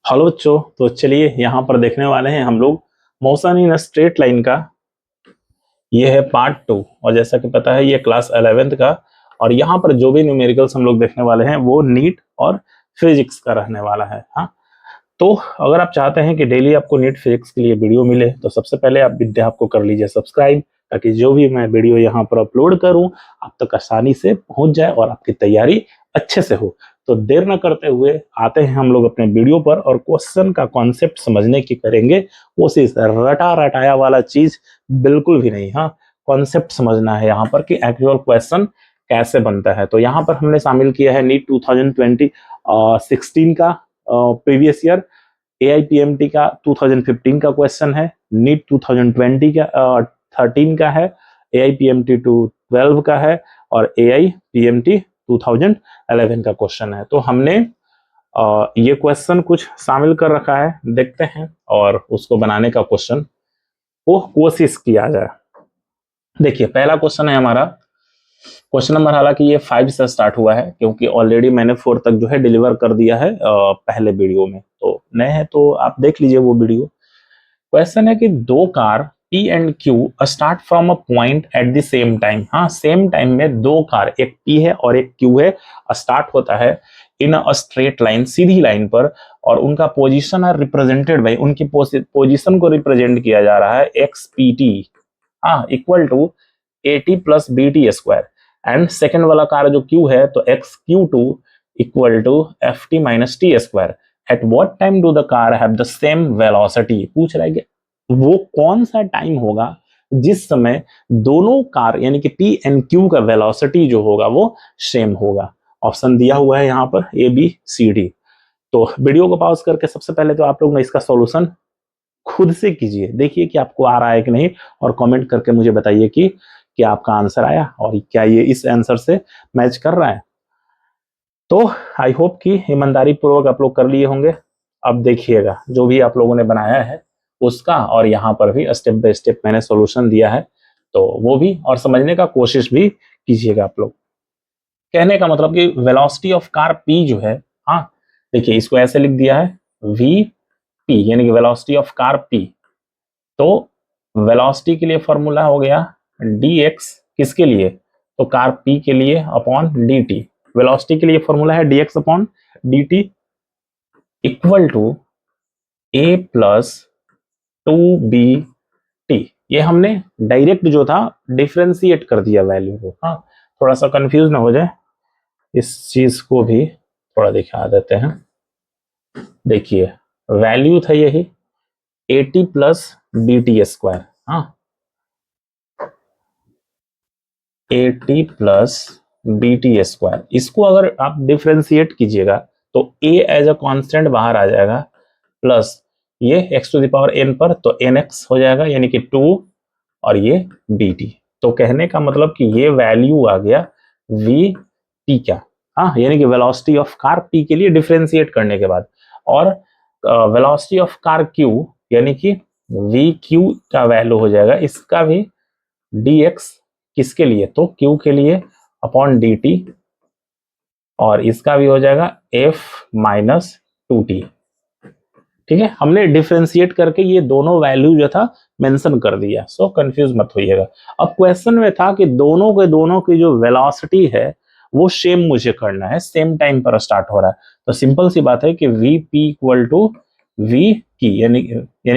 Hello बच्चों, तो चलिए यहाँ पर देखने वाले हैं हम लोग मोशन इन स्ट्रेट लाइन का। ये है पार्ट 2 और जैसा कि पता है ये क्लास 11th का। और यहाँ पर जो भी न्यूमेरिकल्स हम लोग देखने वाले हैं वो नीट और फिजिक्स का रहने वाला है। हाँ, तो अगर आप चाहते हैं कि डेली आपको नीट फिजिक्स के लिए वीडियो मिले तो सबसे पहले आप विद्या आपको कर लीजिए सब्सक्राइब, ताकि जो भी मैं वीडियो यहाँ पर अपलोड करूँ आप तक आसानी से पहुंच जाए और आपकी तैयारी अच्छे से हो। तो देर न करते हुए आते हैं हम लोग अपने वीडियो पर और क्वेश्चन का कॉन्सेप्ट समझने की करेंगे कोशिश। रटा रटाया वाला चीज बिल्कुल भी नहीं। हाँ, कॉन्सेप्ट समझना है यहाँ पर कि एक्चुअल क्वेश्चन कैसे बनता है। तो यहाँ पर हमने शामिल किया है नीट 2016 का प्रीवियस ईयर, AIPMT का 2015 का क्वेश्चन है, नीट 2020 का 13 का है, AIPMT 12 का है और AIPMT 2011 का क्वेश्चन है। तो हमने ये क्वेश्चन कुछ शामिल कर रखा है, देखते हैं और उसको बनाने का क्वेश्चन को कोशिश किया जाए। देखिए पहला क्वेश्चन है हमारा, क्वेश्चन नंबर, हालांकि ये 5 से स्टार्ट हुआ है क्योंकि ऑलरेडी मैंने 4 तक जो है डिलीवर कर दिया है पहले वीडियो में। तो नए हैं तो आप देख लीजिए वो वीडियो। क्वेश्चन है कि दो car P and Q start from a point at the same time. हाँ, सेम टाइम में दो कार, एक P है और एक Q है, स्टार्ट होता है इन अ स्ट्रेट लाइन, सीधी लाइन पर, और उनका पोजीशन आर रिप्रेजेंटेड बाय, उनकी पोजीशन को रिप्रेजेंट किया जा रहा है XPT, हाँ, equal to AT plus BT square. And second वाला कार जो Q है तो XQ2 equal to FT minus T square. At what time do the car have the same velocity. पूछ रहा है कि वो कौन सा टाइम होगा जिस समय दोनों कार यानी कि P एंड Q का वेलोसिटी जो होगा वो सेम होगा। ऑप्शन दिया हुआ है यहाँ पर ABCD। तो वीडियो को पॉज करके सबसे पहले तो आप लोग ने इसका सॉल्यूशन खुद से कीजिए, देखिए कि आपको आ रहा है कि नहीं, और कमेंट करके मुझे बताइए कि क्या आपका आंसर आया और क्या ये इस आंसर से मैच कर रहा है। तो आई होप कि ईमानदारी पूर्वक आप लोग कर लिए होंगे। अब देखिएगा जो भी आप लोगों ने बनाया है उसका, और यहाँ पर भी स्टेप बाय स्टेप मैंने सॉल्यूशन दिया है तो वो भी और समझने का कोशिश भी कीजिएगा आप लोग। कहने का मतलब कि वेलोसिटी ऑफ कार P जो है, हाँ देखिए इसको ऐसे लिख दिया है VP यानी कि वेलोसिटी ऑफ कार P। तो वेलोसिटी के लिए फॉर्मूला हो गया dx, किसके लिए, तो कार P के लिए, अपॉन dt। वेलोसिटी के लिए फॉर्मूला है dx upon dt equal to a plus 2bt। ये हमने डायरेक्ट जो था डिफ्रेंशिएट कर दिया वैल्यू को। हाँ, थोड़ा सा कंफ्यूज ना हो जाए, इस चीज को भी थोड़ा दिखा देते हैं। देखिए वैल्यू था यही AT प्लस BT स्क्वायर। हाँ, AT प्लस BT स्क्वायर, इसको अगर आप डिफ्रेंशिएट कीजिएगा तो A एज अ कांस्टेंट बाहर आ जाएगा, प्लस ये x to the power n पर तो nx हो जाएगा यानी कि 2, और ये BT। तो कहने का मतलब कि ये वैल्यू आ गया VT का, हाँ, यानी कि वेलोसिटी ऑफ कार P के लिए डिफ्रेंशिएट करने के बाद। और वेलोसिटी ऑफ कार Q यानी कि VQ का वैल्यू हो जाएगा इसका भी dx, किसके लिए, तो Q के लिए, अपॉन dt, और इसका भी हो जाएगा F माइनस 2t। ठीक है, हमने डिफ्रेंशिएट करके ये दोनों वैल्यू जो था मेंशन कर दिया, सो कंफ्यूज मत होइएगा। अब क्वेश्चन में था कि दोनों की जो वेलोसिटी है वो सेम मुझे करना है, सेम टाइम पर स्टार्ट हो रहा है। तो सिंपल सी बात है कि VP इक्वल टू V की यानी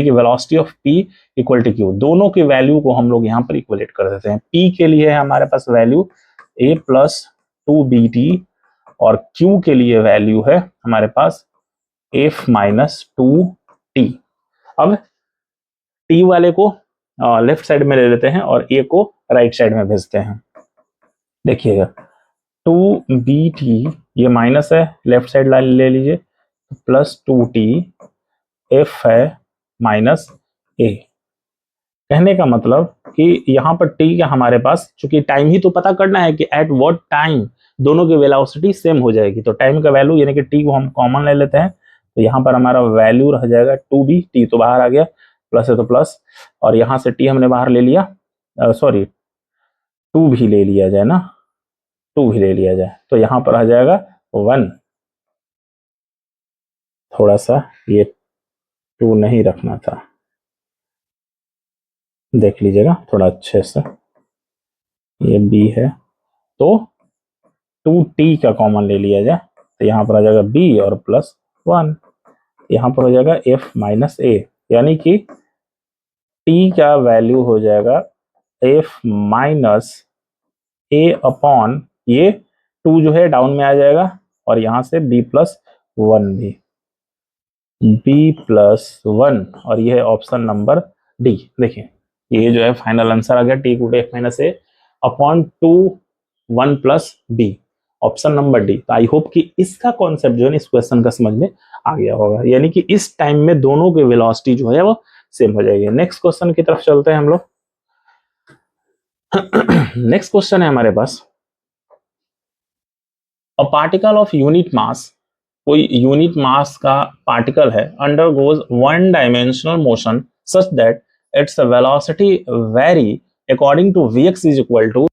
कि velocity of P equal to Q, दोनों की वैल्यू को हम लोग यहाँ पर इक्वलेट कर देते हैं। P के लिए है हमारे पास वैल्यू A प्लस 2BT और Q के लिए वैल्यू है हमारे पास F माइनस 2T। अब T वाले को लेफ्ट साइड में ले लेते हैं और A को राइट साइड में भेजते हैं। देखिएगा 2BT ये माइनस है, लेफ्ट साइड ले लीजिए, प्लस 2T, F है माइनस A। कहने का मतलब कि यहाँ पर T का हमारे पास, चूंकि टाइम ही तो पता करना है कि एट व्हाट टाइम दोनों की वेलोसिटी सेम हो जाएगी, तो टाइम का वैल्यू यानी कि T को हम कॉमन ले लेते हैं, तो यहाँ पर हमारा वैल्यू रह जाएगा 2B, T तो बाहर आ गया, प्लस है तो प्लस, और यहाँ से T हमने बाहर ले लिया, सॉरी 2 भी ले लिया जाए ना, 2 भी ले लिया जाए तो यहाँ पर आ जाएगा 1। थोड़ा सा ये 2 नहीं रखना था, देख लीजिएगा थोड़ा अच्छे से। ये b है तो 2t का कॉमन ले लिया जाए तो यहाँ पर आ जाएगा b और +1, यहाँ पर हो जाएगा f - a, यानी कि t का वैल्यू हो जाएगा f - a अपॉन ये 2 जो है डाउन में आ जाएगा और यहाँ से b+1 भी, b+1, और ये है ऑप्शन नंबर डी। देखिए ये जो है फाइनल आंसर आ गया, t = f - a upon 2 1 + b, option number D. तो आई होप कि इसका कॉन्सेप्ट जो है इस क्वेश्चन का समझ में आ गया होगा, यानी कि इस टाइम में दोनों की वेलोसिटी जो है वो सेम हो जाएगी। नेक्स्ट क्वेश्चन की तरफ चलते हैं हम लोग। नेक्स्ट क्वेश्चन है हमारे पास, a particle of unit mass, कोई यूनिट मास का पार्टिकल है, undergoes one dimensional motion such that its velocity very according to vx is equal to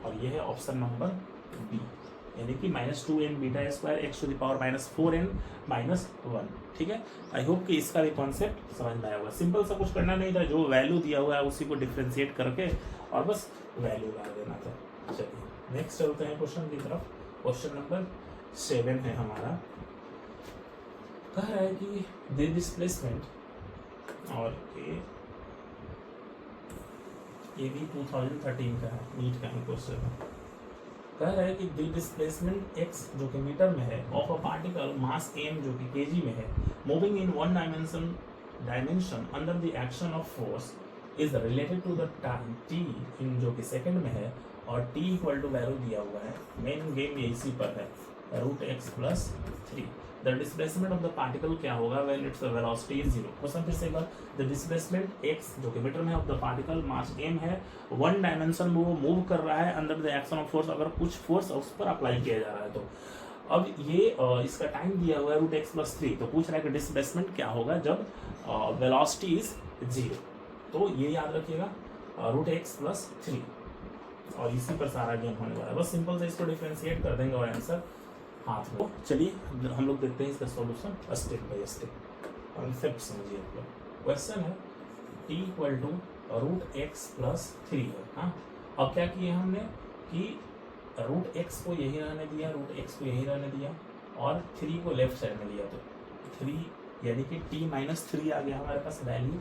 और ये है ऑप्शन नंबर बी, यानी कि -2n β² x⁴ (4n - 1). ठीक है, आई होप कि इसका भी कॉन्सेप्ट समझ में आया होगा। सिंपल सा कुछ करना नहीं था, जो वैल्यू दिया हुआ है उसी को डिफ्रेंशिएट करके और बस वैल्यू ला देना था। चलिए नेक्स्ट चलते हैं क्वेश्चन की तरफ। क्वेश्चन नंबर 7 है हमारा, कह रहा है कि द डिस्प्लेसमेंट, और ये भी 2013 का है, नीट का ही क्वेश्चन है। कह रहा है कि द डिस्प्लेसमेंट x जो कि मीटर में है of a particle mass m जो कि kg में है, moving in one dimension under the action of force is related to the time t in जो कि सेकंड में है, और t इक्वल टू वैल्यू दिया हुआ है। मेन गेम ये इसी पर है। Root x plus 3। The displacement of the particle क्या होगा when its velocity is 0। Question फिर से एक बार, द डिस्प्लेसमेंट एक्स जो कि मीटर में of the particle mass m है, वन डायमेंशन में वो मूव कर रहा है under the action of force, अगर कुछ फोर्स उस पर अप्लाई किया जा रहा है तो। अब ये इसका टाइम दिया हुआ है रूट एक्स प्लस 3, तो पूछ रहा है कि डिस्प्लेसमेंट क्या होगा जब वेलोसिटी इज 0। तो ये याद रखिएगा रूट एक्स प्लस 3, और इसी पर सारा गेम होने वाला है। बस सिंपल से इसको डिफरेंशिएट कर देंगे और आंसर हाथ में। चलिए हम लोग देखते हैं इसका solution step by step. Concept समझिए आप लोग। क्वेश्चन है t equal to root x plus 3 है। हाँ, अब क्या किए हमने कि रूट एक्स को यही रहने दिया, रूट एक्स को यही रहने दिया, और 3 को लेफ्ट साइड में लिया, तो 3 यानी कि t माइनस 3 आ गया हमारे पास वैल्यू।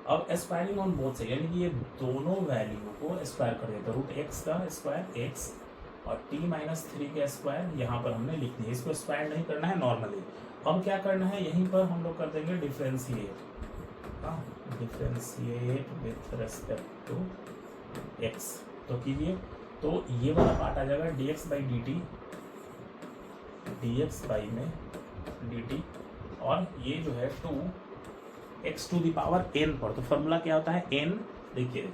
अब एस्पायरिंग ऑन बोथ से, यानी कि ये दोनों वैल्यू को एस्पायर कर दिया, तो रूट एक्स का स्क्वायर एक्स और t माइनस 3 का स्क्वायर यहाँ पर हमने लिख दिया। इसको स्क्वायर नहीं करना है नॉर्मली। अब क्या करना है, यहीं पर हम लोग कर देंगे डिफ्रेंशिएट। हाँ, differentiate with respect to x, तो कीजिए। तो ये वाला पार्ट आ जाएगा dx by D T, dx by में dt, और ये जो है 2x to the power n पर, तो फॉर्मूला क्या होता है n, देखिए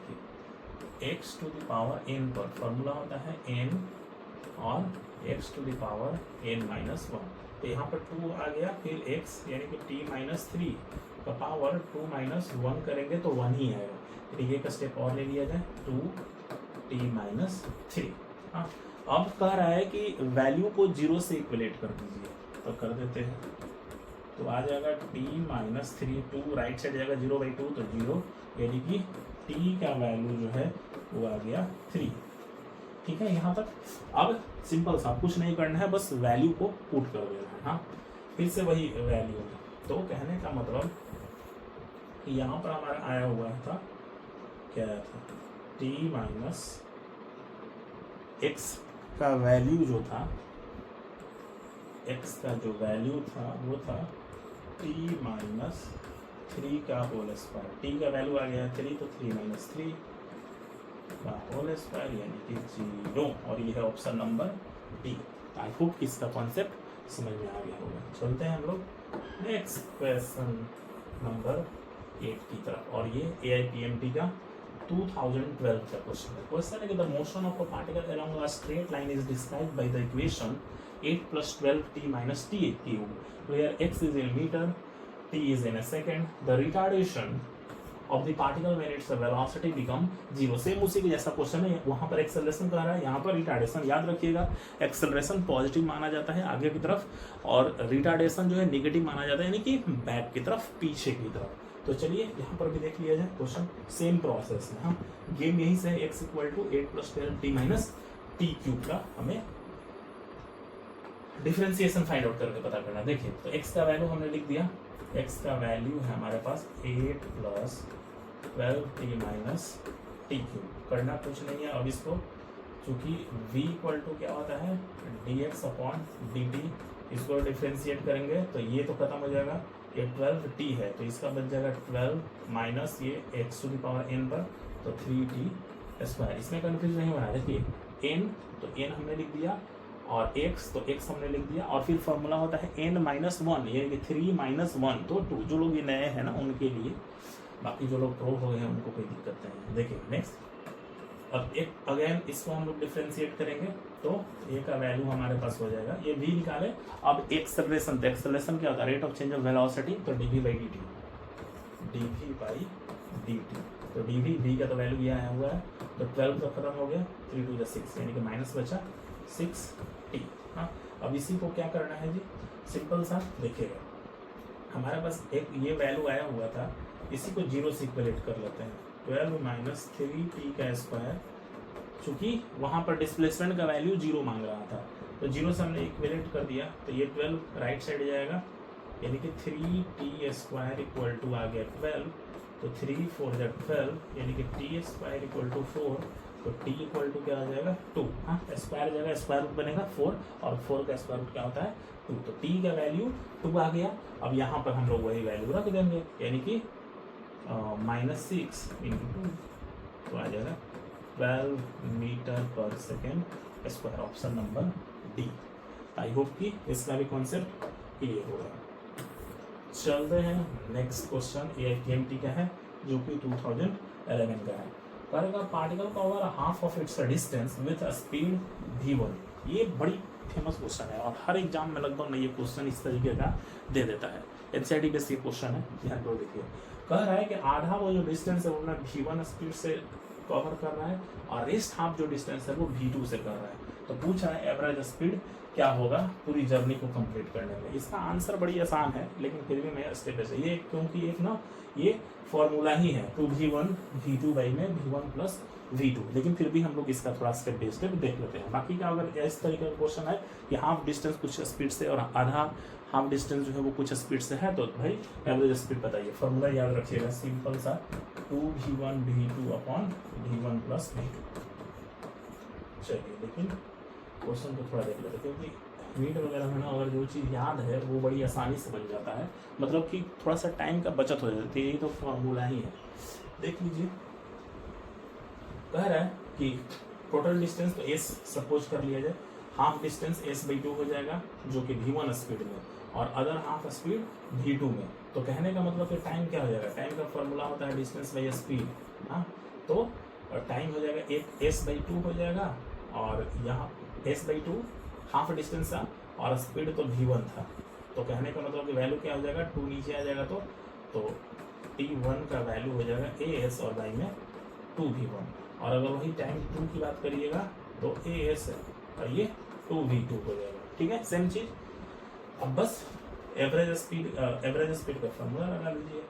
x to the power n पर फॉर्मूला होता है n और x to the power n minus 1, तो यहाँ पर 2 आ गया, फिर x यानी कि t माइनस 3 का पावर 2 माइनस 1 करेंगे तो 1 ही आएगा। फिर ये का स्टेप और ले लिया जाए, 2t माइनस 3। हाँ, अब कह रहा है कि वैल्यू को 0 से इक्वलेट कर दीजिए, तो कर देते हैं। तो आ जाएगा t माइनस 3, 2 राइट साइड जाएगा 0/2, तो 0, यानी कि t का वैल्यू जो है वो आ गया 3। ठीक है, यहाँ तक। अब सिंपल सा, कुछ नहीं करना है, बस वैल्यू को पुट कर देना है। हाँ, फिर से वही वैल्यू, तो कहने का मतलब कि यहाँ पर हमारा आया हुआ था, क्या आया था, t माइनस x का वैल्यू जो था, x का जो वैल्यू था वो था t माइनस 3 का होल स्क्वायर। t का वैल्यू आ गया 3, तो 3 माइनस 3 का होल स्क्वायर यानी कि 0, और ये है option number D. I hope इसका कॉन्सेप्ट समझ में आ गया होगा। चलते हैं हम लोग नेक्स्ट क्वेश्चन नंबर 8 की तरफ, और ये AIPMT का 2012 का क्वेश्चन है। क्वेश्चन है कि the motion of a particle along a straight line is described by the equation 8 + 12t - t cube, where x is in meter, t is in a second. The retardation of the particle when its velocity become 0। Same उसी के जैसा question है, वहाँ पर acceleration कह रहा है, यहाँ पर रिटार्डेशन। याद रखिएगा, एक्सेलरेशन पॉजिटिव माना जाता है आगे की तरफ, और रिटार्डेशन जो है नेगेटिव माना जाता है, यानी कि बैक की तरफ, पीछे की तरफ। तो चलिए यहाँ पर भी देख लिया जाए क्वेश्चन, सेम प्रोसेस है। हाँ, गेम यही से x = 8 + 12t - t क्यूब का हमें डिफरेंशिएशन फाइंड आउट करके पता करना। देखिए, तो x का वैल्यू हमने लिख दिया, x का वैल्यू है हमारे पास 8 + 12t - t क्यूब। करना कुछ नहीं है। अब इसको, चूंकि v = क्या होता है dx/dt, इसको डिफरेंशिएट करेंगे तो ये तो खत्म हो जाएगा, ये 12t है, तो इसका बच जाएगा 12 माइनस ये x to the power n पर, तो 3t²। इसमें कन्फ्यूज नहीं होना। देखिए n, तो n हमने लिख दिया, और x, तो x हमने लिख दिया, और फिर फॉर्मूला होता है n - 1, यानी कि 3 - 1, तो 2। जो लोग ये नए हैं ना उनके लिए, बाकी जो लोग प्रो हो गए हैं उनको कोई दिक्कत नहीं है। देखिए नेक्स्ट, अब एक अगेन इसको हम लोग डिफरेंशिएट करेंगे, तो a का वैल्यू हमारे पास हो जाएगा, ये v निकाले। अब एक्सेलरेशन, तो एक्सेलरेशन क्या होता है, rate of change of velocity, तो dv/dt, dv/dt, तो v का तो वैल्यू ये आया हुआ है, तो 12 तो खत्म हो गया, 3 × 6 यानी कि माइनस बचा 6t। हाँ, अब इसी को क्या करना है जी, सिंपल सा देखिएगा, हमारे पास एक ये वैल्यू आया हुआ था, इसी को 0 से इक्वलेट कर लेते हैं, 12 - 3t का स्क्वायर। चूँकि वहाँ पर डिस्प्लेसमेंट का वैल्यू 0 मांग रहा था, तो 0 से हमने इक्वलेट कर दिया, तो ये 12 राइट साइड जाएगा, यानी कि 3t² = आ गया 12, तो 3 × 4 = 12, यानी कि t² = 4, तो t = क्या आ जाएगा 2। हाँ, स्क्वायर जगह स्क्वायर रूट बनेगा 4, और 4 का स्क्वायर रूट क्या होता है 2, तो t का वैल्यू 2 आ गया। अब यहाँ पर हम लोग वही वैल्यू रख देंगे, यानी कि -6 × 2, तो आ जाएगा 12 मीटर पर second square, option number D. I hope कि इसका भी कॉन्सेप्ट क्लियर होगा। चलते हैं नेक्स्ट क्वेश्चन, AITMT का है जो कि 2011 का है। करेगा particle cover half of its distance with speed v1। ये बड़ी फेमस क्वेश्चन है और हर एग्जाम में लगभग ये क्वेश्चन इस तरीके का दे देता है। NCERT बेस्ड ये क्वेश्चन है। यहाँ पर देखिए कह रहा है कि आधा वो जो डिस्टेंस है वो v1 स्पीड से कवर कर रहा है और रेस्ट हाफ जो डिस्टेंस है वो v2 से कर रहा है। तो पूछ रहा है एवरेज स्पीड क्या होगा पूरी जर्नी को कंप्लीट करने में। इसका आंसर बड़ी आसान है लेकिन फिर भी मैं स्टेप से ये, क्योंकि एक ना ये फॉर्मूला ही है 2v1 v2 बाई में v1 प्लस v2, लेकिन फिर भी हम लोग इसका थोड़ा स्टेप बाई स्टेप देख लेते हैं। बाकी का अगर इस तरीके का क्वेश्चन है कि हाफ डिस्टेंस कुछ स्पीड से और आधा हाफ डिस्टेंस जो है वो कुछ स्पीड से है तो भाई एवरेज स्पीड बताइए। फॉर्मूला याद रखिएगा सिंपल सा 2v1 v2 upon v1 plus v2। चलिए लेकिन क्वेश्चन को थोड़ा देख लेते क्योंकि नीट वगैरह में ना अगर जो चीज़ याद है वो बड़ी आसानी से बन जाता है, मतलब कि थोड़ा सा टाइम का बचत हो जाती है। यही तो फॉर्मूला ही है। देख लीजिए कह रहा है कि टोटल डिस्टेंस तो s सपोज कर लिया जाए, हाफ डिस्टेंस s/2 हो जाएगा जो कि v1 स्पीड में और अदर हाफ स्पीड v2 में। तो कहने का मतलब कि टाइम क्या हो जाएगा, टाइम का फॉर्मूला होता है डिस्टेंस बाई स्पीड। हाँ तो टाइम हो जाएगा एक s/2 हो जाएगा और यहाँ s/2 हाफ डिस्टेंस था और स्पीड तो v1 था। तो कहने का मतलब कि वैल्यू क्या हो जाएगा 2 नीचे आ जाएगा तो t1 का वैल्यू हो जाएगा as और y में 2v1 और अगर वही टाइम 2 की बात करिएगा तो as है और ये 2v2 हो जाएगा। ठीक है सेम चीज। अब बस एवरेज स्पीड का फॉर्मूला लगा लीजिए।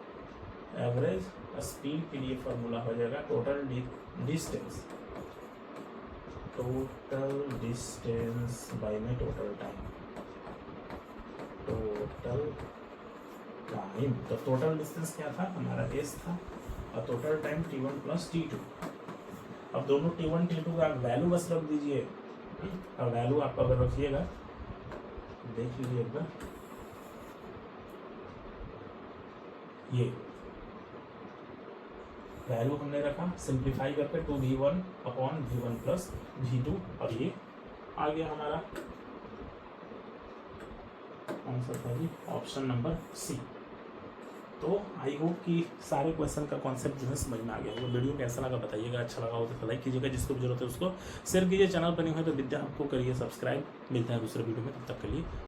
एवरेज स्पीड के लिए फॉर्मूला हो जाएगा टोटल डिस्टेंस बाय में टोटल टाइम। तो टोटल डिस्टेंस क्या था हमारा s था और total time t1 plus t2। अब दोनों t1 t2 का वैल्यू बस रख दीजिए। और वैल्यू आप अगर रखिएगा देख लीजिए एक बार, ये वैल्यू हमने रखा सिंप्लीफाई करके 2v1 upon v1 plus v2 और ये आ गया हमारा आंसर था जी ऑप्शन नंबर सी। तो आई होप कि सारे क्वेश्चन का कॉन्सेप्ट जो है समझ में आ गया होगा। वीडियो कैसा लगा बताइएगा, अच्छा लगा हो तो लाइक कीजिएगा, जिसको भी जरूरत है उसको शेयर कीजिए। चैनल पर नहीं हो तो विद्या आपको करिए सब्सक्राइब। मिलता है दूसरे वीडियो में, तब तक के लिए